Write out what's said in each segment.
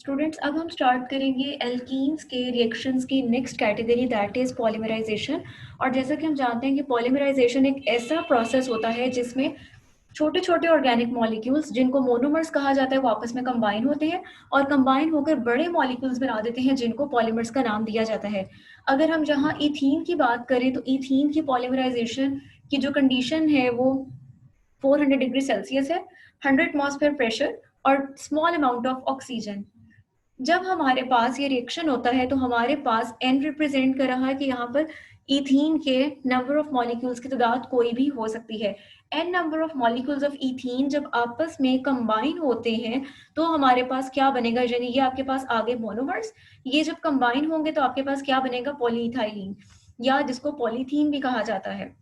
Students अब हम start करेंगे एल्कीन्स के रिएक्शंस की next category that is polymerisation. और जैसा कि हम जानते हैं कि पॉलीमराइजेशन एक ऐसा प्रोसेस होता है जिसमें छोटे छोटे ऑर्गेनिक मॉलिक्यूल्स जिनको मोनोमर्स कहा जाता है वो आपस में कंबाइन होते हैं और कंबाइन होकर बड़े मॉलिक्यूल्स बना देते हैं जिनको पॉलीमर्स का नाम दिया जाता है। अगर हम जहाँ इथीन की बात करें तो इथीन की पॉलीमराइजेशन की जो कंडीशन है वो 400 डिग्री सेल्सियस है, 100 एटमॉस्फेयर प्रेशर और स्मॉल अमाउंट ऑफ ऑक्सीजन। जब हमारे पास ये रिएक्शन होता है तो हमारे पास n रिप्रेजेंट कर रहा है कि यहाँ पर इथीन के नंबर ऑफ मॉलिक्यूल्स की तादाद कोई भी हो सकती है। n number of molecules of ethene जब आपस में कंबाइन होते हैं तो हमारे पास क्या बनेगा, यानी ये आपके पास आगे मोनोमर्स, ये जब कंबाइन होंगे तो आपके पास क्या बनेगा, पॉलीइथाइलीन, या जिसको पॉलीथीन भी कहा जाता है।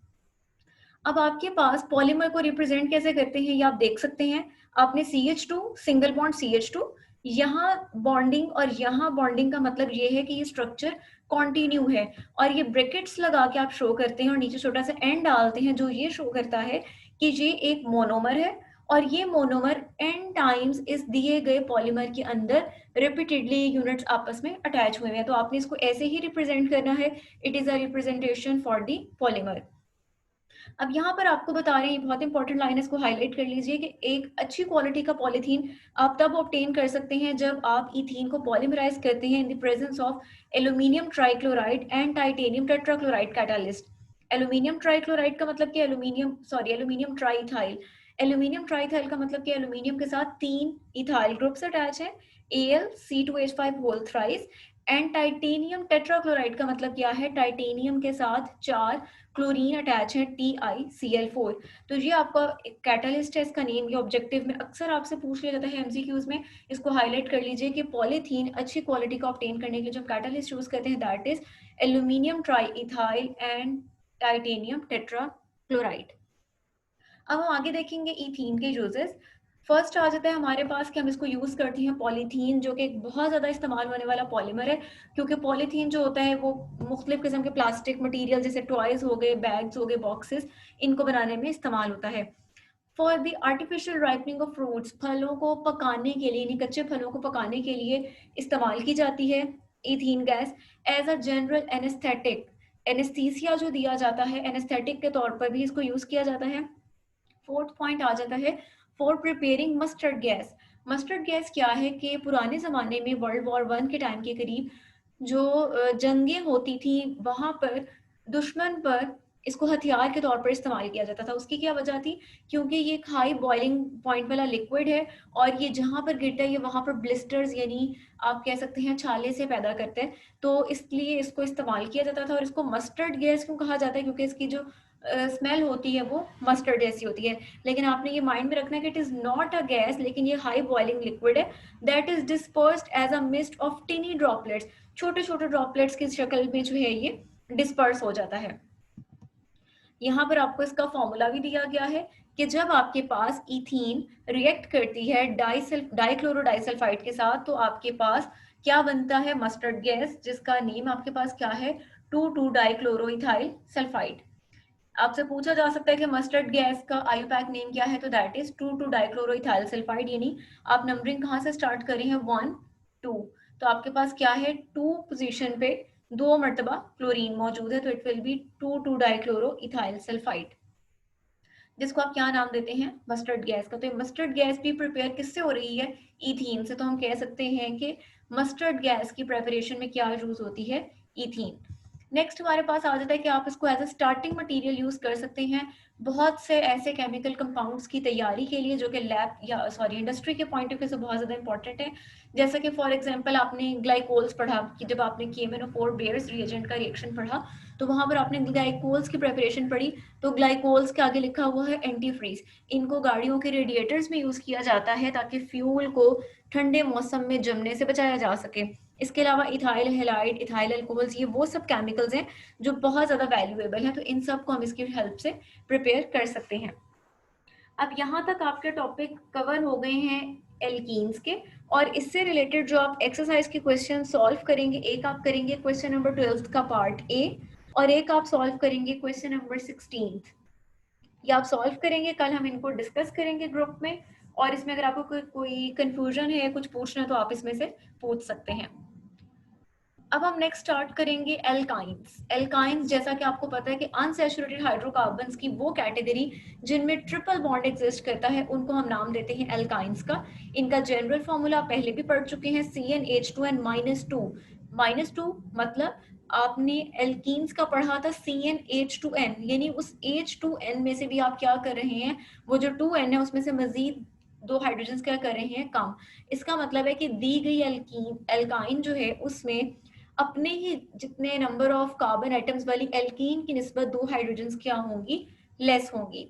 अब आपके पास पॉलीमर को रिप्रेजेंट कैसे करते हैं ये आप देख सकते हैं। आपने CH2 सिंगल बॉन्ड CH2, यहाँ बॉन्डिंग और यहाँ बॉन्डिंग का मतलब ये है कि ये स्ट्रक्चर कॉन्टिन्यू है और ये ब्रैकेट्स लगा के आप शो करते हैं और नीचे छोटा सा एन डालते हैं जो ये शो करता है कि ये एक मोनोमर है और ये मोनोमर n टाइम्स इस दिए गए पॉलीमर के अंदर रिपीटेडली यूनिट्स आपस में अटैच हुए हैं। तो आपने इसको ऐसे ही रिप्रेजेंट करना है, it is a representation for the polymer. अब यहाँ पर आपको बता रहे हैं, बहुत इंपॉर्टेंट लाइन है, इसको हाईलाइट कर लीजिए कि एक अच्छी क्वालिटी का पॉलीथीन आप तब ऑब्टेन कर सकते हैं जब आप इथीन को पॉलीमराइज करते हैं in the presence of aluminium trichloride and titanium tetrachloride catalyst. Aluminium trichloride का मतलब कि एल्यूमिनियम ट्राइथाइल। एल्यूमिनियम ट्राइथाइल का मतलब कि एल्यूमिनियम के साथ 3 इथाइल ग्रुप्स अटैच है, AlC2H5 whole thrice. And titanium tetrachloride का मतलब क्या है, टाइटेनियम के साथ 4 क्लोरीन अटैच है, TiCl4। तो ये आपका कैटलिस्ट है, इसका नेम, ये ऑब्जेक्टिव में अक्सर आपसे पूछ लिया जाता है MCQs में। इसको हाईलाइट कर लीजिए कि पॉलीथीन अच्छी क्वालिटी को ऑब्टेन करने के लिए जो कैटलिस्ट यूज करते हैं that is aluminium triethyl and titanium tetrachloride. अब हम आगे देखेंगे इथीन के यूजेस। फर्स्ट आ जाता है हमारे पास कि हम इसको यूज करते हैं पॉलीथीन, जो कि एक बहुत ज्यादा इस्तेमाल होने वाला पॉलीमर है, क्योंकि पॉलीथीन जो होता है वो मुख्तलिफ किस्म के प्लास्टिक मटेरियल जैसे टॉयज हो गए, बैग्स हो गए, बॉक्सेस, इनको बनाने में इस्तेमाल होता है। For the artificial ripening of fruits, फलों को पकाने के लिए, कच्चे फलों को पकाने के लिए इस्तेमाल की जाती है ethene gas. As a general anaesthetic, anaesthesia जो दिया जाता है एनेस्थेटिक के तौर पर भी इसको यूज किया जाता है। फोर्थ पॉइंट आ जाता है for preparing mustard gas. Mustard gas क्या है कि पुराने ज़माने में वर्ल्ड वॉर 1 के टाइम के करीब जो जंगें होती थी वहां पर दुश्मन पर इसको हथियार के तौर पर इस्तेमाल किया जाता था। उसकी क्या वजह थी, क्योंकि ये एक हाई बॉइलिंग पॉइंट वाला लिक्विड है और ये जहां पर गिरता है ये वहां पर ब्लिस्टर्स, यानी आप कह सकते हैं छाले से पैदा करते हैं। तो इसलिए इसको इस्तेमाल किया जाता था। और इसको मस्टर्ड गैस क्यों कहा जाता है, क्योंकि इसकी जो स्मेल होती है वो मस्टर्ड जैसी होती है। लेकिन आपने ये माइंड में रखना है कि it is not a gas, लेकिन ये हाई बॉइलिंग लिक्विड है that is dispersed as a mist of tiny droplets. छोटे छोटे ड्रॉपलेट्स की शक्ल में जो है ये डिस्पर्स हो जाता है। यहाँ पर आपको इसका फॉर्मूला भी दिया गया है कि जब आपके पास इथीन रिएक्ट करती है डाइक्लोरोडाइसल्फाइड के साथ तो आपके पास क्या बनता है, मस्टर्ड गैस, जिसका नेम आपके पास क्या है, 2,2 डाइक्लोरोइथाइल सल्फाइड। आपसे पूछा जा सकता है कि मस्टर्ड गैस का आईयूपैक नेम क्या है, तो दैट इज 2,2 डाइक्लोरोइथाइल सल्फाइड। यानी आप नंबरिंग कहाँ से स्टार्ट करें हैं, 1 2, तो आपके पास क्या है, 2 पोजीशन पे 2 मरतबा क्लोरीन मौजूद है, तो इट विल बी 2,2 डाइक्लोरोइथाइल सल्फाइड, जिसको आप क्या नाम देते हैं, मस्टर्ड गैस का। तो ये मस्टर्ड गैस भी प्रिपेयर किससे हो रही है, इथीन से। तो हम कह सकते हैं कि मस्टर्ड गैस की प्रेपरेशन में क्या यूज होती है, इथीन। नेक्स्ट हमारे पास आ जाता है कि आप इसको as a starting material use कर सकते हैं बहुत से ऐसे केमिकल कंपाउंड्स की तैयारी के लिए जो कि लैब या इंडस्ट्री के पॉइंट ऑफ व्यू से बहुत ज़्यादा इंपॉर्टेंट है। जैसा कि फॉर एग्जांपल आपने ग्लाइकोल्स पढ़ा कि जब आपने KMnO4 बेयर्स रिएजेंट का रिएक्शन पढ़ा तो वहां पर आपने ग्लाइकोल्स की प्रेपरेशन पढ़ी। तो ग्लाइकोल्स के आगे लिखा हुआ है एंटी फ्रीज। इनको गाड़ियों के रेडिएटर्स में यूज किया जाता है ताकि फ्यूल को ठंडे मौसम में जमने से बचाया जा सके। इसके अलावा इथाइल हेलाइड, इथाइल अल्कोहल्स, ये वो सब केमिकल्स हैं जो बहुत ज़्यादा वैल्यूएबल हैं, तो इन सब को हम इसकी हेल्प से प्रिपेयर कर सकते हैं। अब यहाँ तक आपके टॉपिक कवर हो गए हैं एल्कीन्स के, और इससे रिलेटेड जो आप एक्सरसाइज के क्वेश्चन सॉल्व करेंगे, एक आप करेंगे क्वेश्चन नंबर 12 का पार्ट ए और एक आप सॉल्व करेंगे क्वेश्चन नंबर 16। ये आप सॉल्व करेंगे, कल हम इनको डिस्कस करेंगे ग्रुप में। और इसमें अगर आपको कोई कंफ्यूजन है, कुछ पूछना है तो आप इसमें से पूछ सकते हैं। अब हम नेक्स्ट स्टार्ट करेंगे एल्काइंस। एल्काइंस जैसा कि आपको पता है कि अनसैचुरेटेड हाइड्रोकार्बन्स की वो कैटेगरी जिनमें ट्रिपल बॉन्ड एग्जिस्ट करता है, उनको हम नाम देते हैं एल्काइंस का। इनका जनरल फॉर्मूला आप पहले भी पढ़ चुके हैं, CnH2n -2 मतलब आपने एल्कीन्स का पढ़ा था CnH2n, यानी उस H2n में से भी आप क्या कर रहे हैं, वो जो 2n है उसमें से मजीद 2 हाइड्रोजन क्या कर रहे हैं, कम। इसका मतलब है कि दी गई एल्काइन जो है उसमें अपने ही जितने नंबर ऑफ कार्बन एटम्स वाली एल्कीन की निस्बत 2 हाइड्रोजन क्या होंगी, लेस होंगी।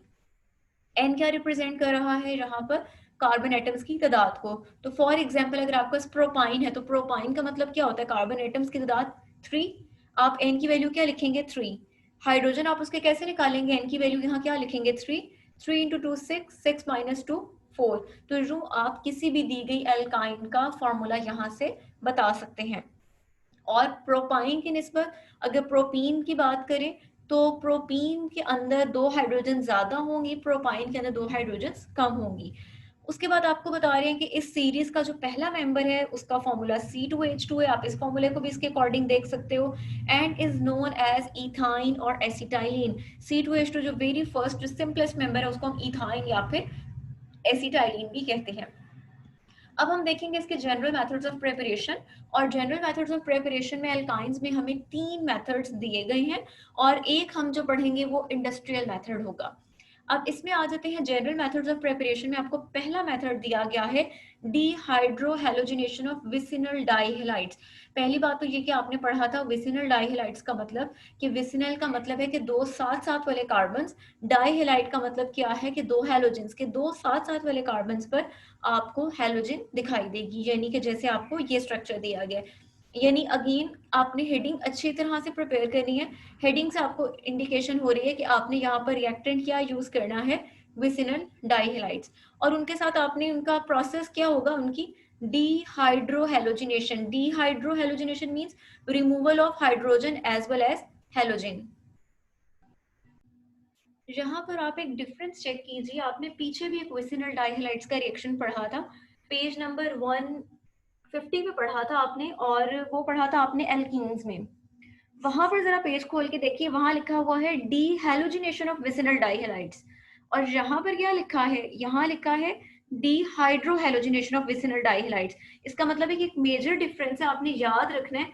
एन क्या रिप्रेजेंट कर रहा है यहाँ पर, कार्बन एटम्स की तादाद को। तो फॉर एग्जाम्पल अगर आपका प्रोपाइन है तो प्रोपाइन का मतलब क्या होता है, कार्बन एटम्स की तादाद 3। आप एन की वैल्यू क्या लिखेंगे, 3। हाइड्रोजन आप उसके कैसे निकालेंगे, एन की वैल्यू यहाँ क्या लिखेंगे, 3। 3 इंटू 2 6, 6 माइनस 2 4। तो यूं आप किसी भी दी गई एल्काइन का फॉर्मूला यहाँ से बता सकते हैं। और प्रोपाइन की निस्बत अगर प्रोपीन की बात करें तो प्रोपीन के अंदर 2 हाइड्रोजन ज्यादा होंगी, प्रोपाइन के अंदर 2 हाइड्रोजन कम होंगी। उसके बाद आपको बता रहे हैं कि इस सीरीज का जो पहला मेंबर है उसका फॉर्मूला C2H2 है। आप इस फॉर्मूले को भी इसके अकॉर्डिंग देख सकते हो, and is known as ethyne और एसिटाइलिन। C2H2 जो वेरी फर्स्ट जो सिंपलेस्ट मेंबर है उसको हम इथाइन या फिर एसिटाइलिन भी कहते हैं। अब हम देखेंगे इसके जनरल मेथड्स ऑफ प्रिपरेशन। और जनरल मेथड्स ऑफ प्रिपरेशन में एल्काइंस में हमें 3 मेथड्स दिए गए हैं और एक हम जो पढ़ेंगे वो इंडस्ट्रियल मेथड होगा। अब इसमें आ जाते हैं जनरल मेथड्स ऑफ प्रिपरेशन में। आपको पहला मेथड दिया गया है डिहाइड्रोहेलोजिनेशन ऑफ विसिनल डाइहेलाइड्स। पहली बात तो ये कि आपने पढ़ा था विसिनल डाइहेलाइड्स का मतलब कि विसिनल का मतलब है कि 2 साथ साथ वाले कार्बन्स, डाइहेलाइड का मतलब क्या है कि 2 हैलोजेंस के 2 साथ साथ वाले कार्बन्स पर आपको हैलोजन दिखाई देगी, यानी कि जैसे आपको ये स्ट्रक्चर दिया गया है। यानी अगेन आपने हेडिंग अच्छी तरह से प्रिपेयर करनी है। हेडिंग से आपको इंडिकेशन हो रही है कि आपने यहाँ पर रिएक्टेंट क्या यूज करना है, विसिनल डाइहेलाइड्स। और उनके साथ आपने उनका प्रोसेस क्या होगा, उनकी dehydrohalogenation. Dehydrohalogenation means removal of hydrogen as well as halogen. यहाँ पर आप एक डिफरेंस चेक कीजिए, आपने पीछे भी एक विसिनल डाइहेलाइड्स का रिएक्शन पढ़ा था, पेज नंबर 150 में पढ़ा था आपने, और वो पढ़ा था आपने एल्कीन्स में। वहां पर जरा पेज खोल के देखिए, वहां लिखा हुआ है डीहाइलोजिनेशन ऑफ विसिनल डाइहेलाइड्स। और यहाँ पर क्या लिखा है, यहाँ लिखा है डीहाइड्रोहेलोजिनेशन ऑफ विसिनल डाइहेलाइड्स। इसका मतलब है कि एक मेजर डिफरेंस है, आपने याद रखना है।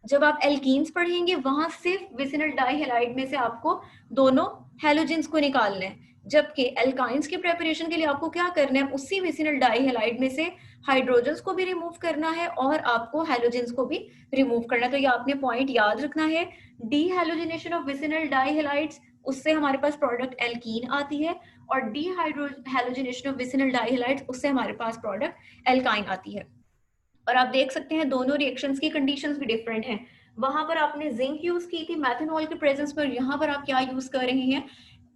जब आप एल्कीन्स पढ़ेंगे वहां सिर्फ विसिनल डाइहेलाइड में से आपको दोनों हैलोजेंस को निकालना है, जबकि एल्काइंस के प्रेपरेशन के लिए आपको क्या करना है, उसी विसिनल डाइहेलाइड में से हाइड्रोजन्स को भी रिमूव करना है और आपको हैलोजेंस को भी रिमूव करना है। तो ये आपने पॉइंट याद रखना है, डीहाइलोजिनेशन ऑफ विसिनल डाइहेलाइड्स, उससे हमारे पास प्रोडक्ट एल्कीन आती है, और डीहाइड्रोहेलोजिनेशन ऑफ विसिनल डाइहेलाइड्स, उससे हमारे पास प्रोडक्ट एल्काइन आती है। और आप देख सकते हैं दोनों रिएक्शंस की कंडीशंस भी डिफरेंट हैं। वहां पर आपने जिंक यूज की थी मैथनॉल के प्रेजेंस पर, यहाँ पर आप क्या यूज कर रहे हैं,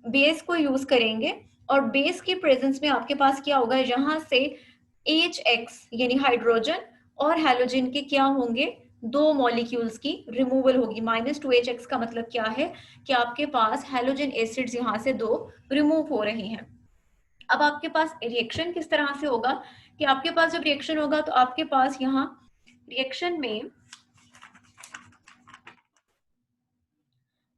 बेस को यूज करेंगे। और बेस के प्रेजेंस में आपके पास क्या होगा, यहाँ से HX यानी हाइड्रोजन और हैलोजन के क्या होंगे, 2 मॉलिक्यूल्स की रिमूवल होगी। -2HX का मतलब क्या है कि आपके पास हैलोजन एसिड्स यहाँ से 2 रिमूव हो रहे हैं। अब आपके पास रिएक्शन किस तरह से होगा कि आपके पास जब रिएक्शन होगा तो आपके पास यहाँ रिएक्शन में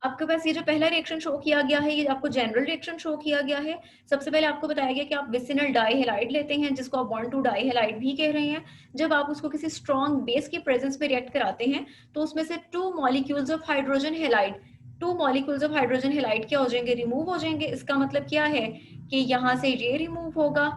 आपके पास ये जो पहला रिएक्शन शो किया गया है, ये आपको जनरल रिएक्शन शो किया गया है। सबसे पहले आपको बताया गया कि आप विसिनल डाइहेलाइड लेते हैं, जिसको आप बॉन्ड टू डाइहेलाइड भी कह रहे हैं। जब आप उसको किसी स्ट्रॉन्ग बेस के प्रेजेंस में रिएक्ट कराते हैं तो उसमें से 2 molecules of hydrogen halide, 2 molecules of hydrogen halide क्या हो जाएंगे, रिमूव हो जाएंगे। इसका मतलब क्या है कि यहाँ से ये रिमूव होगा,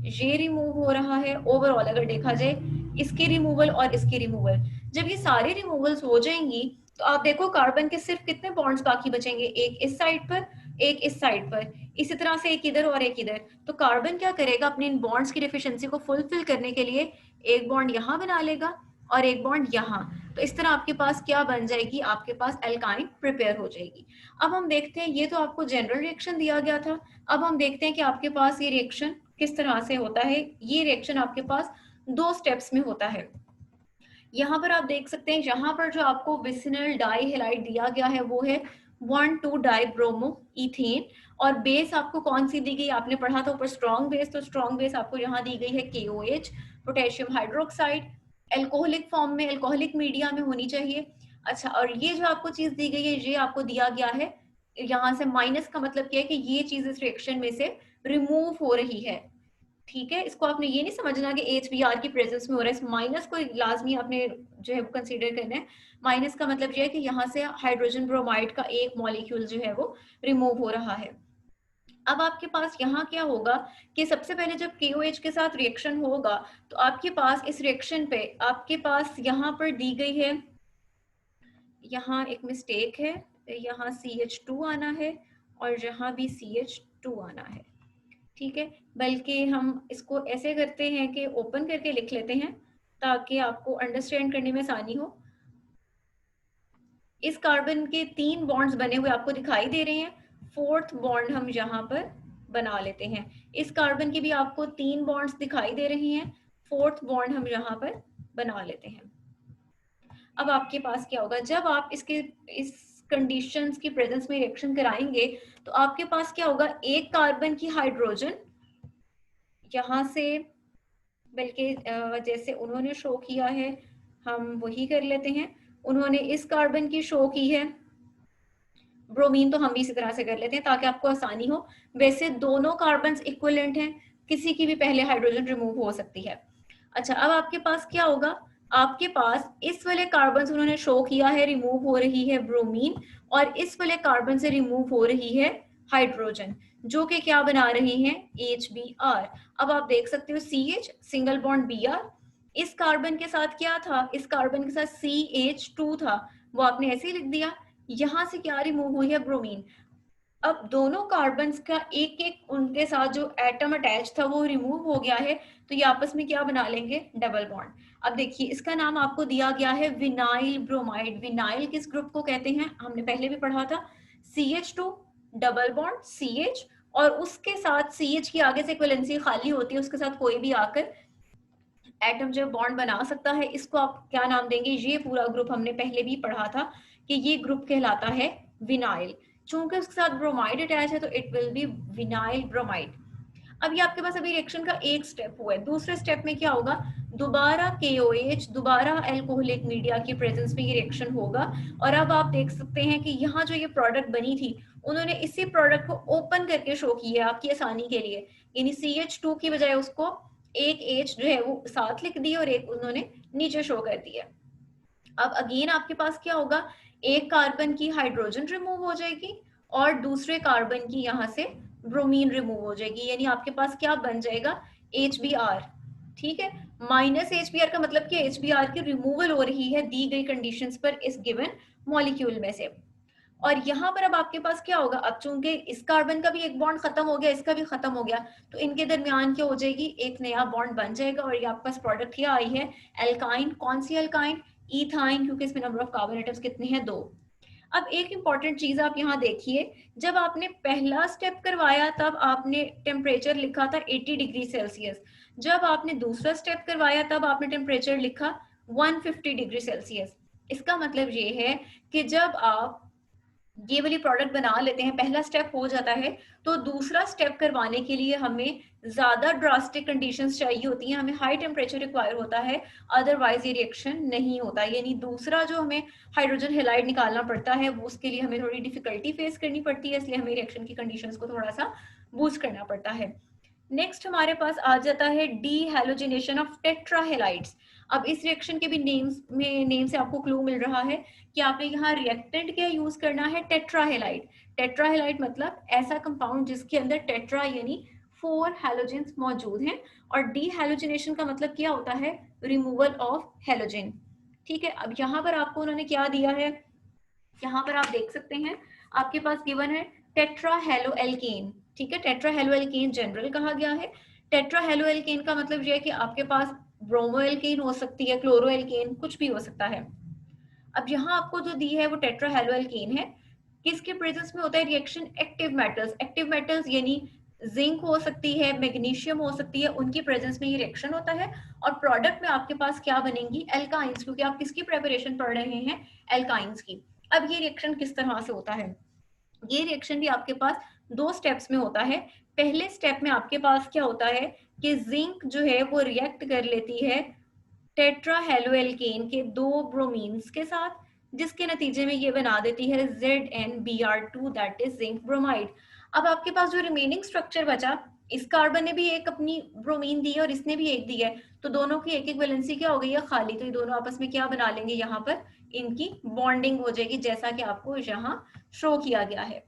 ये रिमूव हो रहा है। ओवरऑल अगर देखा जाए इसकी रिमूवल और इसकी रिमूवल, जब ये सारी रिमूवल्स हो जाएंगी तो आप देखो कार्बन के सिर्फ कितने बॉन्ड्स बाकी बचेंगे, एक इस साइड पर, एक इस साइड पर, इसी तरह से एक इधर और एक इधर। तो कार्बन क्या करेगा, अपने इन बॉन्ड्स की डेफिशिएंसी को फुलफिल करने के लिए एक बॉन्ड यहाँ बना लेगा और एक बॉन्ड यहाँ। तो इस तरह आपके पास क्या बन जाएगी, आपके पास एल्काइन प्रिपेयर हो जाएगी। अब हम देखते हैं, ये तो आपको जनरल रिएक्शन दिया गया था। अब हम देखते हैं कि आपके पास ये रिएक्शन किस तरह से होता है। ये रिएक्शन आपके पास 2 स्टेप्स में होता है। यहाँ पर आप देख सकते हैं, यहाँ पर जो आपको विसिनल डाइहेलाइड दिया गया है वो है 1,2 डाइब्रोमो इथेन। और बेस आपको कौन सी दी गई, आपने पढ़ा था ऊपर स्ट्रॉन्ग बेस, तो स्ट्रॉन्ग बेस आपको यहाँ दी गई है KOH, potassium hydroxide, alcoholic form में, एल्कोहलिक मीडिया में होनी चाहिए। अच्छा, और ये जो आपको चीज दी गई है, ये आपको दिया गया है, यहाँ से माइनस का मतलब क्या है कि ये चीज इस रिएक्शन में से रिमूव हो रही है। ठीक है, इसको आपने ये नहीं समझना कि HBr की प्रेजेंस में हो रहा है, इस माइनस को लाजमी आपने जो है वो कंसीडर करना है। माइनस का मतलब ये है कि यहाँ से हाइड्रोजन ब्रोमाइड का एक मॉलिक्यूल जो है वो रिमूव हो रहा है। अब आपके पास यहाँ क्या होगा कि सबसे पहले जब KOH के साथ रिएक्शन होगा तो आपके पास इस रिएक्शन पे आपके पास यहाँ पर दी गई है, यहाँ एक मिस्टेक है, यहाँ CH2 आना है और यहाँ भी CH2 आना है। ठीक है, बल्कि हम इसको ऐसे करते हैं कि ओपन करके लिख लेते हैं ताकि आपको अंडरस्टैंड करने में आसानी हो। इस कार्बन के 3 बॉन्ड्स बने हुए आपको दिखाई दे रहे हैं, 4th बॉन्ड हम यहाँ पर बना लेते हैं। इस कार्बन के भी आपको 3 बॉन्ड्स दिखाई दे रहे हैं, 4th बॉन्ड हम यहाँ पर बना लेते हैं। अब आपके पास क्या होगा, जब आप इस कंडीशंस की प्रेजेंस में रिएक्शन कराएंगे तो आपके पास क्या होगा, एक कार्बन की हाइड्रोजन यहाँ से, बल्कि जैसे उन्होंने शो किया है हम वही कर लेते हैं, उन्होंने इस कार्बन की शो की है, ब्रोमीन तो हम भी इसी तरह से कर लेते हैं ताकि आपको आसानी हो। वैसे दोनों कार्बन्स इक्विवेलेंट हैं, किसी की भी पहले हाइड्रोजन रिमूव हो सकती है। अच्छा, अब आपके पास क्या होगा, आपके पास इस वाले कार्बन उन्होंने शो किया है रिमूव हो रही है ब्रोमीन, और इस वाले कार्बन से रिमूव हो रही है हाइड्रोजन, जो कि क्या बना रही हैं, HBr। अब आप देख सकते हो CH सिंगल बॉन्ड Br, इस कार्बन के साथ क्या था, इस कार्बन के साथ CH2 था, वो आपने ऐसे ही लिख दिया। यहाँ से क्या रिमूव हुई है, ब्रोमीन। अब दोनों कार्बन्स का एक एक उनके साथ जो एटम अटैच था वो रिमूव हो गया है, तो ये आपस में क्या बना लेंगे, डबल बॉन्ड। अब देखिए इसका नाम आपको दिया गया है विनाइल ब्रोमाइड। विनाइल किस ग्रुप को कहते हैं, हमने पहले भी पढ़ा था, CH2 डबल बॉन्ड CH, और उसके साथ CH की आगे से एक वैलेंसी खाली होती है, उसके साथ कोई भी आकर एटम जो बॉन्ड बना सकता है। इसको आप क्या नाम देंगे, ये पूरा ग्रुप हमने पहले भी पढ़ा था कि ये ग्रुप कहलाता है विनाइल। चूंकि उसके साथ ब्रोमाइड अटैच है तो it will be vinyl bromide. अब ये आपके पास अभी रिएक्शन का एक स्टेप हुआ है, दूसरे स्टेप में क्या होगा, दोबारा KOH, दोबारा एल्कोहलिक मीडिया की प्रेजेंस में ये रिएक्शन होगा। और अब आप देख सकते हैं कि यहाँ जो ये प्रोडक्ट बनी थी, उन्होंने इसी प्रोडक्ट को ओपन करके शो किया आपकी आसानी के लिए, यानी CH2 की बजाय उसको एक H जो है वो साथ लिख दी और एक उन्होंने नीचे शो कर दिया। अब अगेन आपके पास क्या होगा, एक कार्बन की हाइड्रोजन रिमूव हो जाएगी और दूसरे कार्बन की यहाँ से ब्रोमीन रिमूव हो जाएगी, यानी आपके पास क्या बन जाएगा, HBr। ठीक है, माइनस HBr का मतलब कि HBr की रिमूवल हो रही है दी गई कंडीशंस पर इस गिवन मॉलिक्यूल में से। और यहाँ पर अब आपके पास क्या होगा, अब चूंकि इस कार्बन का भी एक बॉन्ड खत्म हो गया, इसका भी खत्म हो गया, तो इनके दरमियान क्या हो जाएगी, एक नया बॉन्ड बन जाएगा और ये आपके पास प्रोडक्ट क्या आई है, एल्काइन। कौन सी एल्काइन, इथाइन, क्योंकि इसमें नंबर ऑफ कार्बन एटम्स कितने हैं, 2। अब एक इंपॉर्टेंट चीज आप यहाँ देखिए, जब आपने पहला स्टेप करवाया तब आपने टेम्परेचर लिखा था 80 डिग्री सेल्सियस, जब आपने दूसरा स्टेप करवाया तब आपने टेम्परेचर लिखा 150 डिग्री सेल्सियस। इसका मतलब ये है कि जब आप ये वाली प्रोडक्ट बना लेते हैं, पहला स्टेप हो जाता है, तो दूसरा स्टेप करवाने के लिए हमें ज्यादा ड्रास्टिक कंडीशंस चाहिए होती हैं, हमें हाई टेम्परेचर रिक्वायर होता है, अदरवाइज ये रिएक्शन नहीं होता। यानी दूसरा जो हमें हाइड्रोजन हेलाइड निकालना पड़ता है वो उसके लिए हमें थोड़ी डिफिकल्टी फेस करनी पड़ती है, इसलिए हमें रिएक्शन की कंडीशंस को थोड़ा सा बूस्ट करना पड़ता है। नेक्स्ट हमारे पास आ जाता है डी हैलोजिनेशन ऑफ टेट्राहेलाइड्स। अब इस रिएक्शन के भी नेम से आपको क्लू मिल रहा है कि आपने यहाँ रिएक्टेंट क्या यूज करना है, टेट्राहेलाइड। टेट्राहेलाइड मतलब ऐसा कंपाउंड जिसके अंदर टेट्रा यानी 4 हैलोजेंस मौजूद हैं, और डी हैलोजिनेशन का मतलब क्या होता है, रिमूवल ऑफ हैलोजन। ठीक है, अब यहाँ पर आपको उन्होंने क्या दिया है, यहाँ पर आप देख सकते हैं आपके पास गिवन है टेट्राहेलोएल्केन। ठीक है, टेट्राहेलोएल्केन जनरल कहा गया है। टेट्राहेलोएल्केन का मतलब यह है कि आपके पास ब्रोमोएल्केन हो सकती है, क्लोरोएल्केन, कुछ भी हो सकता है। अब यहाँ आपको जो दी है वो टेट्राहेलोएल्केन है, किसके प्रेजेंस में होता है reaction, active metals. Active metals यानी जिंक हो सकती है, मैग्नीशियम हो सकती है, उनकी प्रेजेंस में ये रिएक्शन होता है और प्रोडक्ट में आपके पास क्या बनेंगी, एल्काइंस, क्योंकि आप किसकी प्रेपरेशन पढ़ रहे हैं, एल्काइंस की। अब ये रिएक्शन किस तरह से होता है, ये रिएक्शन भी आपके पास दो स्टेप्स में होता है। पहले स्टेप में आपके पास क्या होता है कि जिंक जो है वो रिएक्ट कर लेती है टेट्राहेलोएल्केन के दो ब्रोमीन्स के साथ, जिसके नतीजे में ये बना देती है ZnBr2, that is zinc bromide. अब आपके पास जो रिमेनिंग स्ट्रक्चर बचा, इस कार्बन ने भी एक अपनी ब्रोमीन दी है और इसने भी एक दी है, तो दोनों की एक एक वैलेंसी क्या हो गई है, खाली। तो ये दोनों आपस में क्या बना लेंगे, यहाँ पर इनकी बॉन्डिंग हो जाएगी, जैसा कि आपको यहाँ शो किया गया है।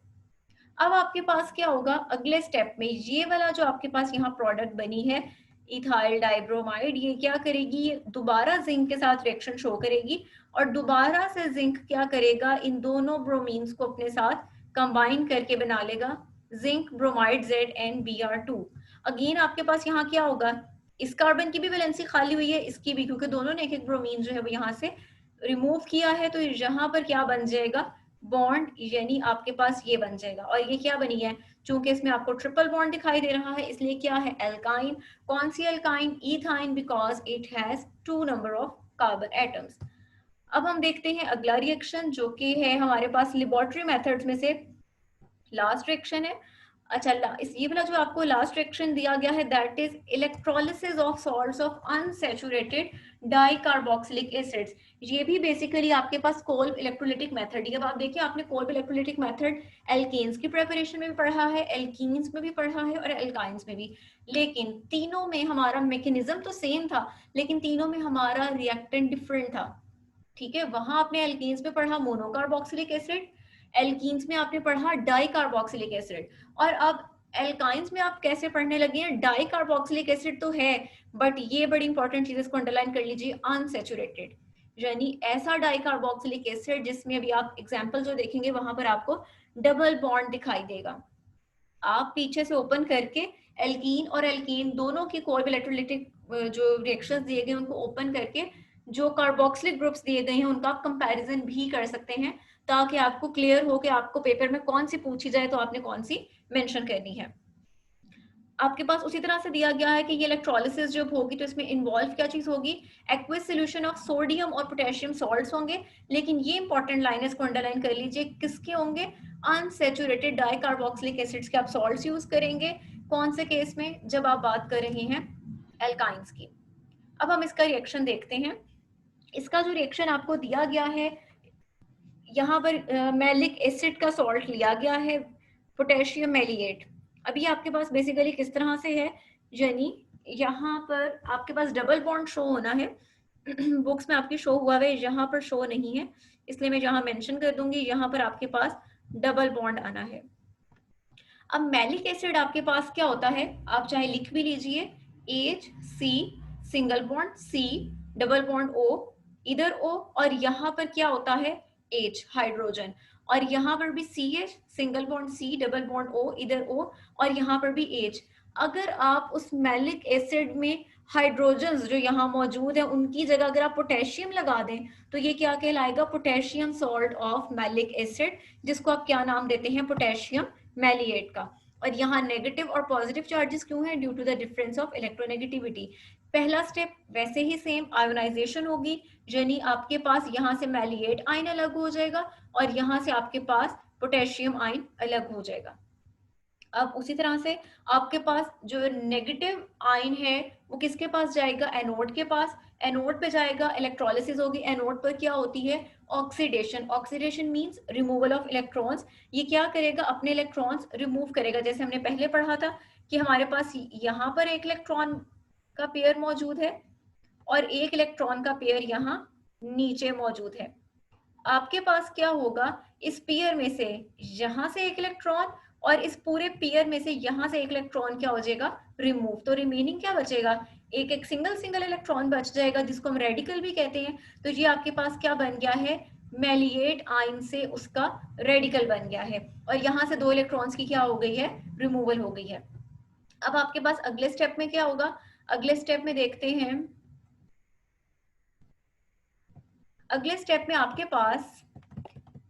अब आपके पास क्या होगा अगले स्टेप में, ये वाला जो आपके पास यहाँ प्रोडक्ट बनी है इथाइल डाइब्रोमाइड, ये क्या करेगी, ये दोबारा जिंक के साथ रिएक्शन शो करेगी और दोबारा से जिंक क्या करेगा, इन दोनों ब्रोमीन्स को अपने साथ कंबाइन करके बना लेगा जिंक ब्रोमाइड ZnBr2। अगेन आपके पास यहाँ क्या होगा, इस कार्बन की भी वैलेंसी खाली हुई है, इसकी भी, क्योंकि दोनों ने एक एक ब्रोमीन जो है वो यहाँ से रिमूव किया है, तो यहाँ पर क्या बन जाएगा, बॉन्ड, यानी आपके पास ये बन जाएगा। और ये क्या बनी है, चूंकि इसमें आपको ट्रिपल बॉन्ड दिखाई दे रहा है, इसलिए क्या है, एल्काइन। कौन सी alkyne, ethyne, because it has 2 number of carbon atoms. अब हम देखते हैं अगला रिएक्शन, जो कि है हमारे पास लेबोरेटरी मेथड्स में से लास्ट रिएक्शन है। अच्छा, इस ये वाला जो आपको लास्ट रिएक्शन दिया गया है, that is electrolysis of salts of unsaturated dicarboxylic acids. ये भी बेसिकली आपके पास कोल्ब इलेक्ट्रोलिटिक मेथड ही। अब आप देखिए, आपने कोल्ब इलेक्ट्रोलिटिक मेथड एल्केन्स की प्रिपरेशन में भी पढ़ा है, एल्कीन्स में भी पढ़ा है और एल्काइंस में भी, लेकिन तीनों में हमारा मैकेनिज्म तो सेम था, लेकिन तीनों में हमारा रिएक्टेंट डिफरेंट था। ठीक है, वहां आपने एल्कीन्स में पढ़ा मोनोकार्बोक्सिलिक एसिड, एल्कीन्स में आपने पढ़ा डाइकार्बोक्सिलिक एसिड, और अब एल्काइंस में आप कैसे पढ़ने लगे हैं, डाइकार्बोक्सिलिक एसिड तो है, बट ये बड़ी इंपॉर्टेंट चीज, इसको अंडरलाइन कर लीजिए, अनसैचुरेटेड, यानी ऐसा डाइकार्बोक्सिलिक एसिड जिसमें अभी आप एग्जांपल जो देखेंगे वहां पर आपको डबल बॉन्ड दिखाई देगा। आप पीछे से ओपन करके एल्कीन और एल्कीन दोनों की कोल्ब इलेक्ट्रोलिटिक जो रिएक्शंस दिए गए उनको ओपन करके जो कार्बोक्सिलिक ग्रुप्स दिए गए हैं उनका आप कंपैरिजन भी कर सकते हैं, ताकि आपको क्लियर हो कि आपको पेपर में कौन सी पूछी जाए तो आपने कौन सी मेंशन करनी है। आपके पास उसी तरह से दिया गया है कि ये इलेक्ट्रोलिसिस जब होगी तो इसमें इन्वॉल्व क्या चीज होगी, एक्वियस सॉल्यूशन ऑफ सोडियम और पोटेशियम सॉल्ट्स होंगे, लेकिन ये इंपॉर्टेंट लाइन है, इसको अंडरलाइन कर लीजिए, किसके होंगे, अनसैचुरेटेड डाइकार्बोक्सिलिक एसिड्स के आप सॉल्ट्स यूज करेंगे। कौन से केस में, जब आप बात कर रहे हैं एल्काइंस की। अब हम इसका रिएक्शन देखते हैं। इसका जो रिएक्शन आपको दिया गया है, यहाँ पर मैलिक एसिड का सॉल्ट लिया गया है, पोटेशियम मेलिएट। अभी आपके पास बेसिकली किस तरह से है, यानी यहाँ पर आपके पास डबल बॉन्ड शो होना है, बुक्स में आपकी शो हुआ है, यहाँ पर शो नहीं है, इसलिए मैं यहाँ मेंशन कर दूंगी, यहाँ पर आपके पास डबल बॉन्ड आना है। अब मैलिक एसिड आपके पास क्या होता है, आप चाहे लिख भी लीजिए, H C single bond C double bond O, इधर ओ, और यहाँ पर क्या होता है, H हाइड्रोजन, और यहाँ पर भी CH single bond C double bond O, इधर O, और यहाँ पर भी H। अगर आप उस मैलिक एसिड में हाइड्रोजन जो यहाँ मौजूद है उनकी जगह अगर आप पोटेशियम लगा दें तो ये क्या कहलाएगा, potassium salt of malic acid, जिसको आप क्या नाम देते हैं, पोटेशियम मेलिएट का। और यहाँ नेगेटिव और पॉजिटिव चार्जेस क्यों है, due to the difference of electronegativity. पहला स्टेप वैसे ही सेम, आयोनाइजेशन होगी, यानी आपके पास यहाँ से मेलिएट आयन अलग हो जाएगा और यहाँ से आपके पास पोटेशियम आयन अलग हो जाएगा। अब उसी तरह से आपके पास जो नेगेटिव आयन है वो किसके पास जाएगा, एनोड के पास, एनोड पे जाएगा, इलेक्ट्रोलिसिस होगी, एनोड पर क्या होती है, oxidation. Oxidation means removal of electrons. ये क्या करेगा, अपने इलेक्ट्रॉन्स रिमूव करेगा। जैसे हमने पहले पढ़ा था कि हमारे पास यहाँ पर एक इलेक्ट्रॉन का पेयर मौजूद है और एक इलेक्ट्रॉन का पेयर यहाँ नीचे मौजूद है। आपके पास क्या होगा, इस पेयर में से यहाँ से एक इलेक्ट्रॉन और इस पूरे पेयर में से यहाँ से एक इलेक्ट्रॉन क्या हो जाएगा, रिमूव। तो रिमेनिंग क्या बचेगा, एक एक सिंगल इलेक्ट्रॉन बच जाएगा, जिसको हम रेडिकल भी कहते हैं। तो ये आपके पास क्या बन गया है, मेलिएट आयन से उसका रेडिकल बन गया है, और यहाँ से दो इलेक्ट्रॉन्स की क्या हो गई है, रिमूवल हो गई है। अब आपके पास अगले स्टेप में क्या होगा, अगले स्टेप में देखते हैं, अगले स्टेप में आपके पास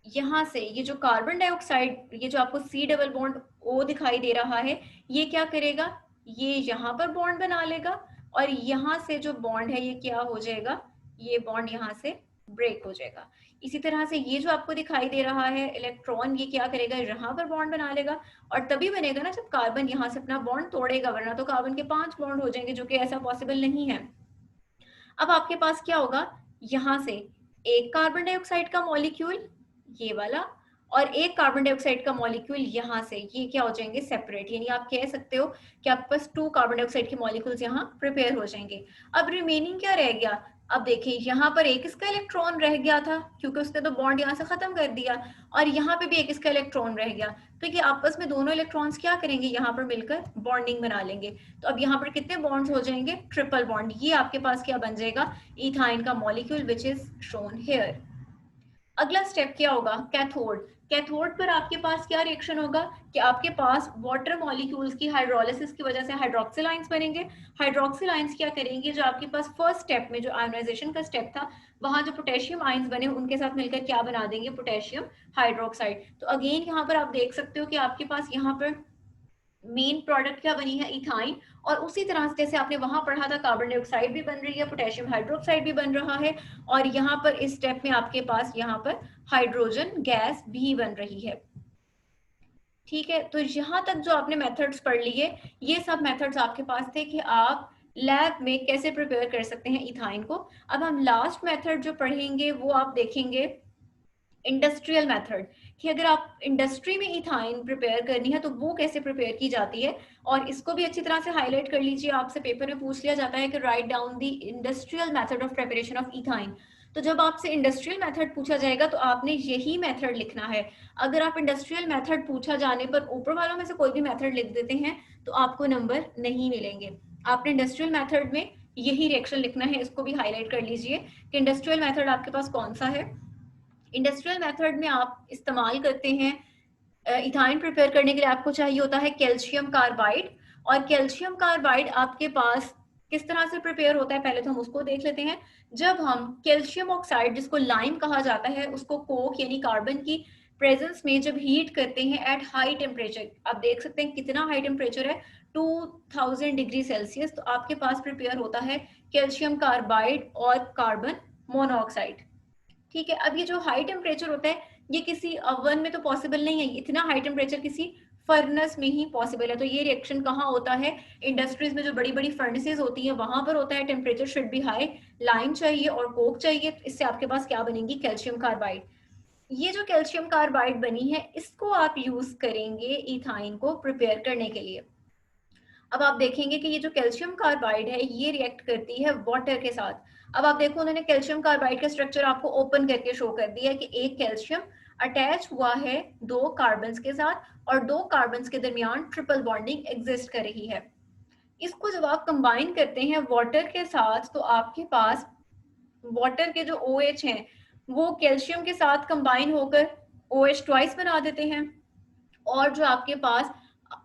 यहाँ से ये जो कार्बन डाइऑक्साइड, ये जो आपको C डबल बॉन्ड O दिखाई दे रहा है, ये क्या करेगा, ये यहाँ पर बॉन्ड बना लेगा और यहाँ से जो बॉन्ड है ये क्या हो जाएगा, ये बॉन्ड यहाँ से ब्रेक हो जाएगा। इसी तरह से ये जो आपको दिखाई दे रहा है इलेक्ट्रॉन, ये क्या करेगा, यहाँ पर बॉन्ड बना लेगा, और तभी बनेगा ना जब कार्बन यहाँ से अपना बॉन्ड तोड़ेगा, वरना तो कार्बन के 5 बॉन्ड हो जाएंगे, जो कि ऐसा पॉसिबल नहीं है। अब आपके पास क्या होगा, यहाँ से एक कार्बन डाइऑक्साइड का मॉलिक्यूल, ये वाला, और एक कार्बन डाइऑक्साइड का मॉलिक्यूल यहाँ से, ये क्या हो जाएंगे, सेपरेट। यानी आप कह सकते हो कि आपके पास 2 कार्बन डाइऑक्साइड के मॉलिक्यूल्स यहाँ प्रिपेयर हो जाएंगे। अब रिमेनिंग क्या रह गया, अब देखिए यहाँ पर एक इसका इलेक्ट्रॉन रह गया था, क्योंकि उसने तो बॉन्ड यहाँ से खत्म कर दिया, और यहाँ पे भी एक इसका इलेक्ट्रॉन रह गया, तो ये आपस में दोनों इलेक्ट्रॉन्स क्या करेंगे, यहाँ पर मिलकर बॉन्डिंग बना लेंगे। तो अब यहाँ पर कितने बॉन्ड्स हो जाएंगे, ट्रिपल बॉन्ड। ये आपके पास क्या बन जाएगा, इथाइन का molecule, which is shown here. अगला स्टेप क्या होगा, कैथोड। कैथोड पर आपके पास क्या रिएक्शन होगा कि आपके पास वाटर मॉलिक्यूल्स की हाइड्रोलिसिस की वजह से हाइड्रोक्सिल आयंस बनेंगे। हाइड्रोक्सिल आयंस क्या करेंगे, जो आपके पास फर्स्ट स्टेप में जो आयोनाइजेशन का स्टेप था, वहां जो पोटेशियम आयंस बने उनके साथ मिलकर क्या बना देंगे, पोटेशियम हाइड्रोक्साइड। तो अगेन यहाँ पर आप देख सकते हो कि आपके पास यहाँ पर मेन प्रोडक्ट क्या बनी है, इथाइन। और उसी तरह से जैसे आपने वहां पढ़ा था, कार्बन डाइऑक्साइड भी बन रही है, पोटेशियम हाइड्रोक्साइड भी बन रहा है, और यहाँ पर इस स्टेप में आपके पास यहाँ पर हाइड्रोजन गैस भी बन रही है। ठीक है, तो यहाँ तक जो आपने मेथड्स पढ़ लिए, ये सब मेथड्स आपके पास थे कि आप लैब में कैसे प्रिपेयर कर सकते हैं इथाइन को। अब हम लास्ट मेथड जो पढ़ेंगे वो आप देखेंगे इंडस्ट्रियल मेथड, कि अगर आप इंडस्ट्री में इथाइन प्रिपेयर करनी है तो वो कैसे प्रिपेयर की जाती है। और इसको भी अच्छी तरह से हाईलाइट कर लीजिए, आपसे पेपर में पूछ लिया जाता है कि write down the industrial method of preparation of ethyne. तो जब आपसे इंडस्ट्रियल मेथड पूछा जाएगा तो आपने यही मेथड लिखना है। अगर आप इंडस्ट्रियल मेथड पूछा जाने पर ऊपर वालों में से कोई भी मेथड लिख देते हैं तो आपको नंबर नहीं मिलेंगे। आपने इंडस्ट्रियल मेथड में यही रिएक्शन लिखना है, इसको भी हाईलाइट कर लीजिए कि इंडस्ट्रियल मेथड आपके पास कौन सा है। इंडस्ट्रियल मेथड में आप इस्तेमाल करते हैं इथाइन प्रिपेयर करने के लिए आपको चाहिए होता है कैल्शियम कार्बाइड। और कैल्शियम कार्बाइड आपके पास किस तरह से प्रिपेयर होता है, पहले तो हम उसको देख लेते हैं। जब हम कैल्शियम ऑक्साइड, जिसको लाइम कहा जाता है, उसको कोक यानी कार्बन की प्रेजेंस में जब हीट करते हैं एट हाई टेम्परेचर, आप देख सकते हैं कितना हाई टेम्परेचर है, 2000 डिग्री सेल्सियस, तो आपके पास प्रिपेयर होता है कैल्शियम कार्बाइड और कार्बन मोनोऑक्साइड। ठीक है, अब ये जो हाई टेम्परेचर होता है ये किसी ओवन में तो पॉसिबल नहीं है, इतना हाई टेम्परेचर किसी फर्नेस में ही पॉसिबल है। तो ये रिएक्शन कहाँ होता है, इंडस्ट्रीज में जो बड़ी बड़ी फर्नेसेस होती है वहां पर होता है। Temperature should be high, lime चाहिए और कोक चाहिए, इससे आपके पास क्या बनेगी, कैल्शियम कार्बाइड। ये जो कैल्शियम कार्बाइड बनी है इसको आप यूज करेंगे इथाइन को प्रिपेयर करने के लिए। अब आप देखेंगे कि ये जो कैल्शियम कार्बाइड है ये रिएक्ट करती है वाटर के साथ। अब आप देखो उन्होंने कैल्शियम कार्बाइड का स्ट्रक्चर आपको ओपन करके शो कर दिया है कि एक कैल्शियम अटैच हुआ है 2 कार्बन्स के साथ और 2 कार्बन्स के दरमियान ट्रिपल बॉन्डिंग एग्जिस्ट कर रही है। इसको जब आप कंबाइन करते हैं वाटर के साथ तो आपके पास वाटर के जो OH हैं वो कैल्शियम के साथ कंबाइन होकर OH ट्वाइस बना देते हैं, और जो आपके पास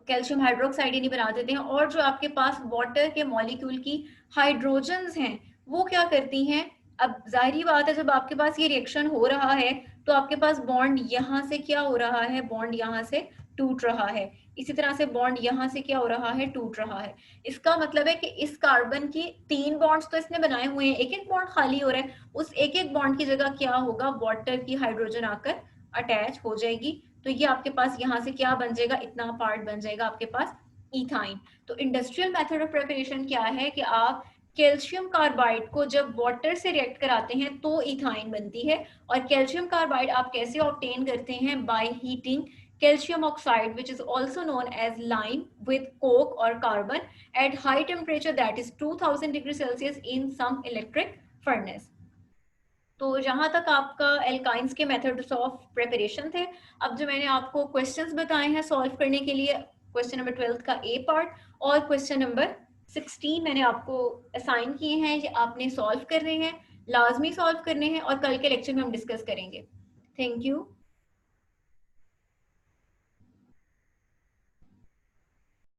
कैल्शियम हाइड्रोक्साइड नहीं बना देते हैं, और जो आपके पास वाटर के मॉलिक्यूल की हाइड्रोजन्स हैं वो क्या करती हैं। अब जाहिर बात है जब आपके पास ये रिएक्शन हो रहा है तो आपके पास बॉन्ड यहाँ से क्या हो रहा है, बॉन्ड यहाँ से टूट रहा है, इसी तरह से बॉन्ड यहाँ से क्या हो रहा है, टूट रहा है। इसका मतलब है कि इस कार्बन की 3 बॉन्ड्स तो इसने बनाए हुए हैं, एक एक बॉन्ड खाली हो रहा है, उस एक एक बॉन्ड की जगह क्या होगा, वाटर की हाइड्रोजन आकर अटैच हो जाएगी। तो ये आपके पास यहाँ से क्या बन जाएगा, इतना पार्ट बन जाएगा आपके पास इथाइन। तो इंडस्ट्रियल मेथड ऑफ प्रिपरेशन क्या है कि आप कैल्शियम कार्बाइड को जब वाटर से रिएक्ट कराते हैं तो इथाइन बनती है। और कैल्शियम कार्बाइड आप कैसे ऑब्टेन करते हैं, by heating calcium oxide which is also known as lime with coke or carbon at high temperature, that is 2000 degree Celsius in some electric furnace। तो जहां तक आपका एल्काइंस के मेथड्स ऑफ प्रिपरेशन थे। अब जो मैंने आपको क्वेश्चंस बताए हैं सॉल्व करने के लिए, क्वेश्चन नंबर 12 का ए पार्ट और क्वेश्चन नंबर 16 मैंने आपको असाइन किए हैं, ये आपने सॉल्व करने हैं, लाजमी सॉल्व करने हैं, और कल के लेक्चर में हम डिस्कस करेंगे। Thank you.